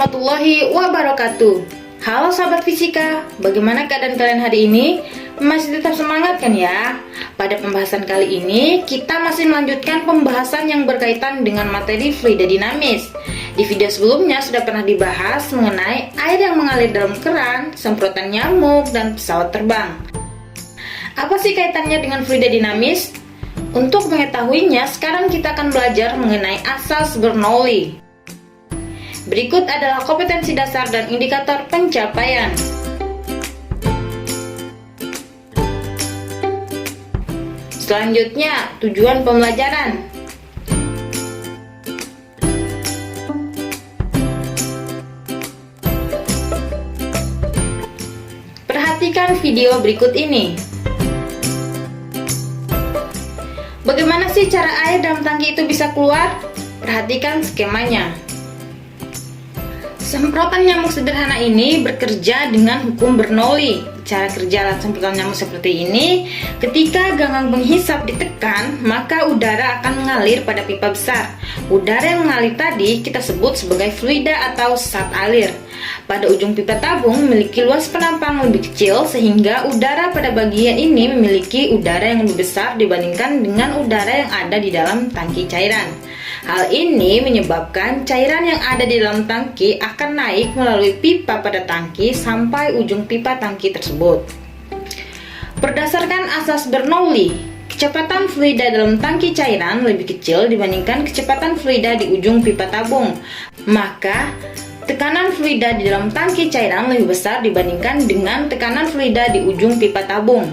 warahmatullahi wabarakatuh. Halo sahabat fisika, bagaimana keadaan kalian hari ini? Masih tetap semangat kan ya? Pada pembahasan kali ini, kita masih melanjutkan pembahasan yang berkaitan dengan materi fluida dinamis. Di video sebelumnya sudah pernah dibahas mengenai air yang mengalir dalam keran, semprotan nyamuk, dan pesawat terbang. Apa sih kaitannya dengan fluida dinamis? Untuk mengetahuinya, sekarang kita akan belajar mengenai asas Bernoulli. Berikut adalah kompetensi dasar dan indikator pencapaian. Selanjutnya, tujuan pembelajaran. Perhatikan video berikut ini. Bagaimana sih cara air dalam tangki itu bisa keluar? Perhatikan skemanya. Semprotan nyamuk sederhana ini bekerja dengan hukum Bernoulli. Cara kerja alat semprotan nyamuk seperti ini, ketika ganggang penghisap ditekan, maka udara akan mengalir pada pipa besar. Udara yang mengalir tadi kita sebut sebagai fluida atau zat alir. Pada ujung pipa tabung memiliki luas penampang lebih kecil, sehingga udara pada bagian ini memiliki udara yang lebih besar dibandingkan dengan udara yang ada di dalam tangki cairan. Hal ini menyebabkan cairan yang ada di dalam tangki akan naik melalui pipa pada tangki sampai ujung pipa tangki tersebut. Berdasarkan asas Bernoulli, kecepatan fluida dalam tangki cairan lebih kecil dibandingkan kecepatan fluida di ujung pipa tabung. Maka, tekanan fluida di dalam tangki cairan lebih besar dibandingkan dengan tekanan fluida di ujung pipa tabung.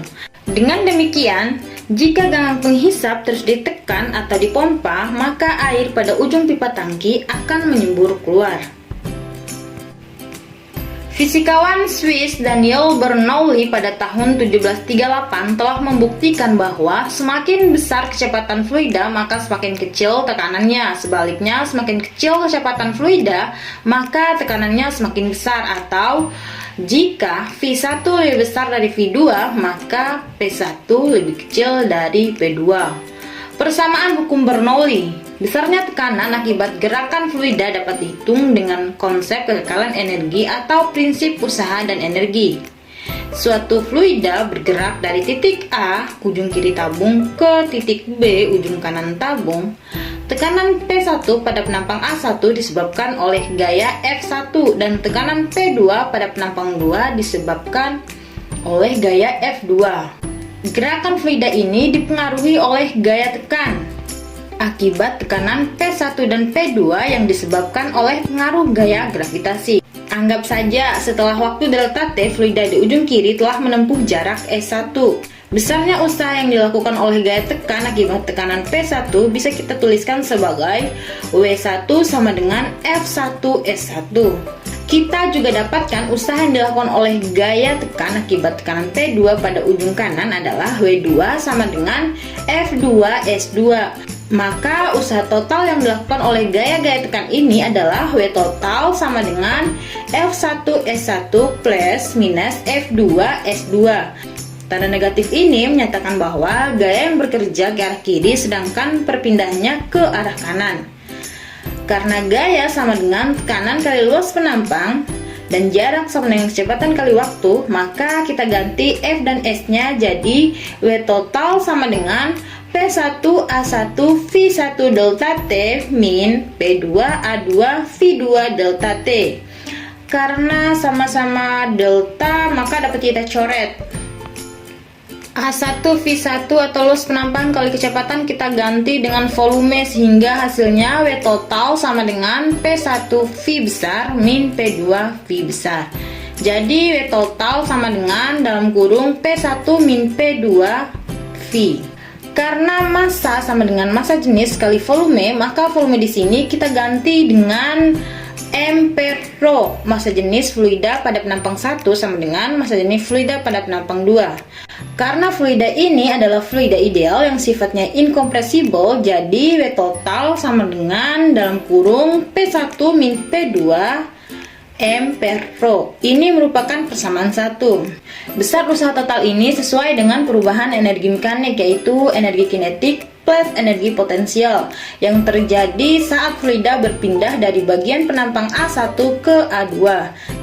Dengan demikian, jika ganggang penghisap terus ditekan atau dipompa, maka air pada ujung pipa tangki akan menyembur keluar. Fisikawan Swiss Daniel Bernoulli pada tahun 1738 telah membuktikan bahwa semakin besar kecepatan fluida, maka semakin kecil tekanannya. Sebaliknya, semakin kecil kecepatan fluida, maka tekanannya semakin besar. Atau jika V1 lebih besar dari V2, maka P1 lebih kecil dari P2. Persamaan hukum Bernoulli. Besarnya tekanan akibat gerakan fluida dapat dihitung dengan konsep kekekalan energi atau prinsip usaha dan energi. Suatu fluida bergerak dari titik A, ujung kiri tabung, ke titik B, ujung kanan tabung. Tekanan P1 pada penampang A1 disebabkan oleh gaya F1 dan tekanan P2 pada penampang 2 disebabkan oleh gaya F2. Gerakan fluida ini dipengaruhi oleh gaya tekan akibat tekanan P1 dan P2 yang disebabkan oleh pengaruh gaya gravitasi. Anggap saja setelah waktu delta T, fluida di ujung kiri telah menempuh jarak S1. Besarnya usaha yang dilakukan oleh gaya tekan akibat tekanan P1 bisa kita tuliskan sebagai W1 sama dengan F1 S1. Kita juga dapatkan usaha yang dilakukan oleh gaya tekan akibat tekanan P2 pada ujung kanan adalah W2 sama dengan F2 S2. Maka usaha total yang dilakukan oleh gaya-gaya tekan ini adalah W total sama dengan F1 S1 plus minus F2 S2. Tanda negatif ini menyatakan bahwa gaya yang bekerja ke arah kiri sedangkan perpindahannya ke arah kanan. Karena gaya sama dengan tekanan kali luas penampang dan jarak sama dengan kecepatan kali waktu, maka kita ganti F dan S-nya jadi W total sama dengan P1 A1 V1 delta T min P2 A2 V2 delta T. Karena sama-sama delta, maka dapat kita coret. A1 V1 atau luas penampang kali kecepatan kita ganti dengan volume sehingga hasilnya W total sama dengan P1 V besar min P2 V besar. Jadi W total sama dengan dalam kurung P1 min P2 V. Karena massa sama dengan massa jenis kali volume, maka volume di sini kita ganti dengan M per rho. Massa jenis fluida pada penampang 1 sama dengan massa jenis fluida pada penampang 2. Karena fluida ini adalah fluida ideal yang sifatnya incompressible, jadi W total sama dengan dalam kurung P1 min P2 M per rho. Ini merupakan persamaan satu. Besar usaha total ini sesuai dengan perubahan energi mekanik, yaitu energi kinetik plus energi potensial yang terjadi saat fluida berpindah dari bagian penampang A1 ke A2.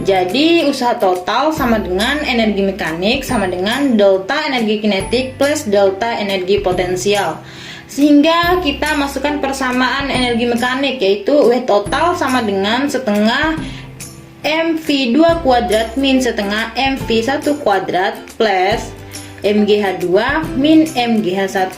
Jadi usaha total sama dengan energi mekanik sama dengan delta energi kinetik plus delta energi potensial. Sehingga kita masukkan persamaan energi mekanik, yaitu W total sama dengan setengah mv2 kuadrat min setengah mv1 kuadrat plus mgh2 min mgh1.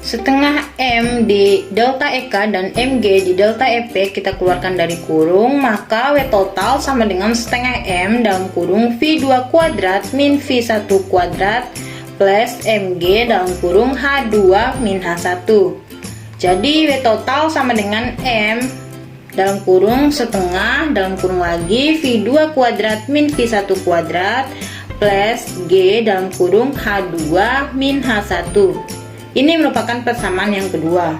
Setengah M di delta EK dan MG di delta EP kita keluarkan dari kurung, maka W total sama dengan setengah M dalam kurung V2 kuadrat min V1 kuadrat plus MG dalam kurung H2 min H1. Jadi W total sama dengan M dalam kurung setengah dalam kurung lagi V2 kuadrat min V1 kuadrat plus G dalam kurung H2 min H1. Ini merupakan persamaan yang kedua.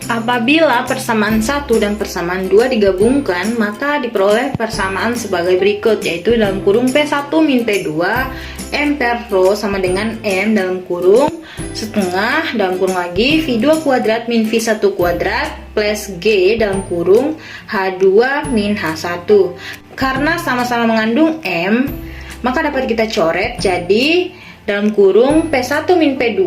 Apabila persamaan 1 dan persamaan 2 digabungkan, maka diperoleh persamaan sebagai berikut, yaitu dalam kurung P1 min P2 M per rho sama dengan M dalam kurung setengah dalam kurung lagi V2 kuadrat min V1 kuadrat plus G dalam kurung H2 min H1. Karena sama-sama mengandung M, maka dapat kita coret jadi dalam kurung P1 min P2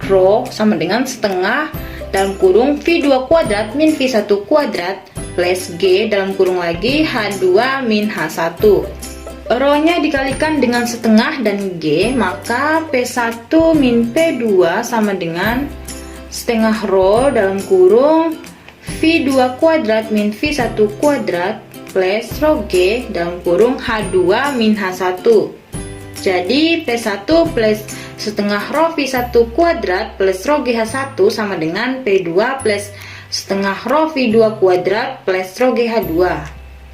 rho sama dengan setengah dalam kurung V2 kuadrat min V1 kuadrat plus G dalam kurung lagi H2 min H1. Rho-nya dikalikan dengan setengah dan G, maka P1 min P2 sama dengan setengah rho dalam kurung V2 kuadrat min V1 kuadrat plus rho G dalam kurung H2 min H1. Jadi P1 plus setengah rho V1 kuadrat plus rho GH1 sama dengan P2 plus setengah rho V2 kuadrat plus rho GH2.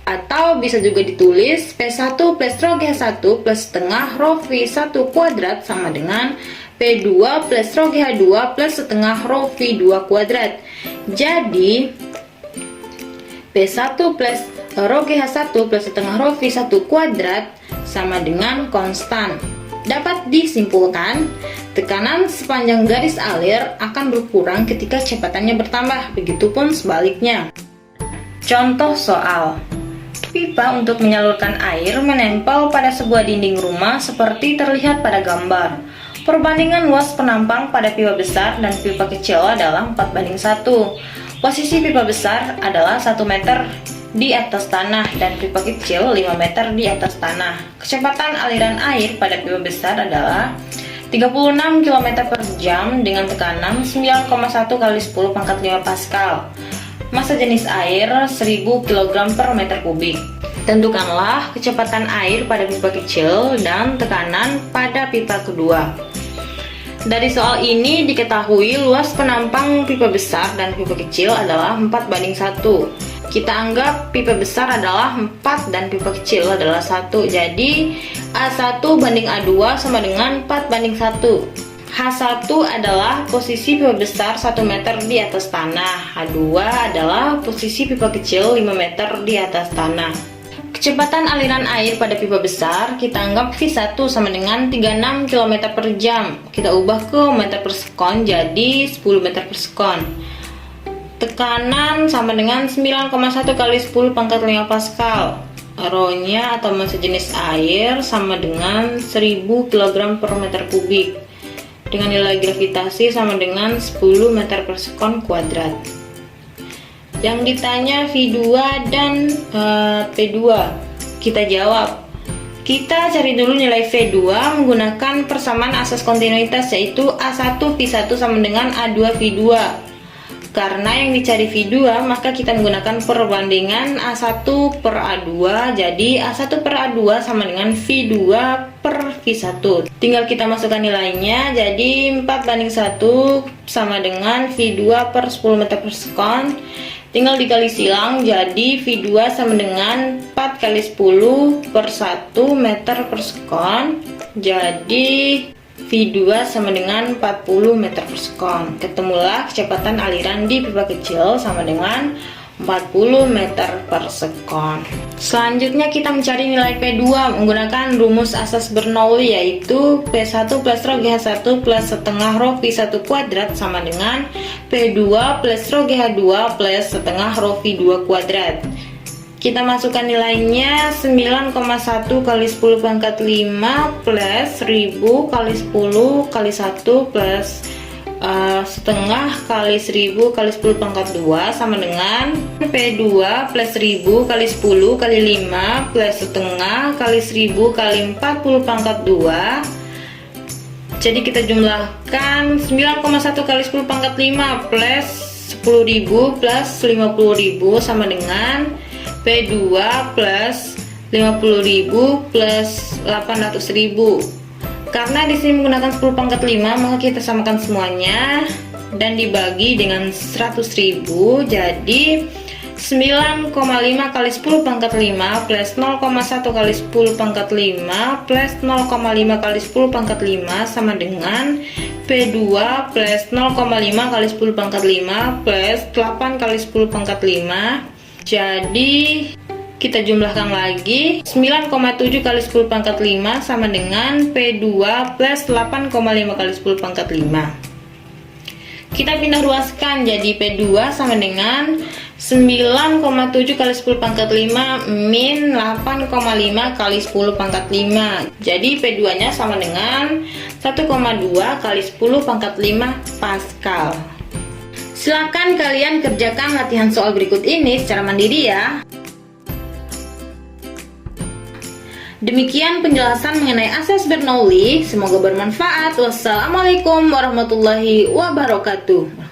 Atau bisa juga ditulis P1 plus rho GH1 plus setengah rho V1 kuadrat sama dengan P2 plus rho GH2 plus setengah rho V2 kuadrat. Jadi P1 plus rho GH1 plus setengah rho V1 kuadrat sama dengan konstan. Dapat disimpulkan, tekanan sepanjang garis alir akan berkurang ketika kecepatannya bertambah, begitupun sebaliknya. Contoh soal. Pipa untuk menyalurkan air menempel pada sebuah dinding rumah seperti terlihat pada gambar. Perbandingan luas penampang pada pipa besar dan pipa kecil adalah 4:1. Posisi pipa besar adalah 1 meter di atas tanah dan pipa kecil 5 meter di atas tanah. Kecepatan aliran air pada pipa besar adalah 36 km per jam dengan tekanan 9,1 kali 10 pangkat 5 Pascal. Massa jenis air 1000 kg per meter kubik. Tentukanlah kecepatan air pada pipa kecil dan tekanan pada pipa kedua. Dari soal ini diketahui luas penampang pipa besar dan pipa kecil adalah 4:1. Kita anggap pipa besar adalah 4 dan pipa kecil adalah 1. Jadi A1 banding A2 sama dengan 4:1. H1 adalah posisi pipa besar 1 meter di atas tanah. H2 adalah posisi pipa kecil 5 meter di atas tanah. Kecepatan aliran air pada pipa besar kita anggap V1 sama dengan 36 km per jam. Kita ubah ke meter per sekon jadi 10 meter per sekon. Tekanan sama dengan 9,1 kali 10 pangkat 5 Pascal. Rho-nya atau massa jenis air sama dengan 1000 kg per meter kubik. Dengan nilai gravitasi sama dengan 10 meter per sekon kuadrat. Yang ditanya V2 dan P2. Kita jawab. Kita cari dulu nilai V2 menggunakan persamaan asas kontinuitas, yaitu A1 V1 sama dengan A2 V2. Karena yang dicari V2, maka kita menggunakan perbandingan A1 per A2. Jadi A1 per A2 sama dengan V2 per V1. Tinggal kita masukkan nilainya. Jadi 4:1 sama dengan V2 per 10 meter per sekon. Tinggal dikali silang, jadi V2 sama dengan 4 kali 10 per 1 meter per sekon. Jadi V2 sama dengan 40 meter per sekon. Ketemulah kecepatan aliran di pipa kecil sama dengan 40 meter per sekon. Selanjutnya kita mencari nilai P2 menggunakan rumus asas Bernoulli, yaitu P1 plus rho GH1 plus setengah rho V1 kuadrat sama dengan P2 plus rho GH2 plus setengah rho V2 kuadrat. Kita masukkan nilainya 9,1 kali 10 pangkat 5 plus 1000 kali 10 kali 1 plus setengah kali 1000 kali 10 pangkat 2 sama dengan P2 plus 1000 kali 10 kali 5 plus setengah kali 1000 kali 40 pangkat 2. Jadi kita jumlahkan 9,1 kali 10 pangkat 5 plus 10.000 plus 50.000 sama dengan P2 plus 50.000 plus 800.000. Karena di sini menggunakan 10 pangkat 5, maka kita samakan semuanya dan dibagi dengan 100.000. Jadi 9,5 kali 10 pangkat 5 plus 0,1 kali 10 pangkat 5 plus 0,5 kali 10 pangkat 5 sama dengan P2 plus 0,5 kali 10 pangkat 5 plus 8 kali 10 pangkat 5. Jadi kita jumlahkan lagi 9,7 kali 10 pangkat 5 sama dengan P2 plus 8,5 kali 10 pangkat 5. Kita pindah ruaskan, jadi P2 sama dengan 9,7 kali 10 pangkat 5 min 8,5 kali 10 pangkat 5. Jadi P2 nya sama dengan 1,2 kali 10 pangkat 5 Pascal. Silakan kalian kerjakan latihan soal berikut ini secara mandiri ya. Demikian penjelasan mengenai asas Bernoulli, semoga bermanfaat. Wassalamualaikum warahmatullahi wabarakatuh.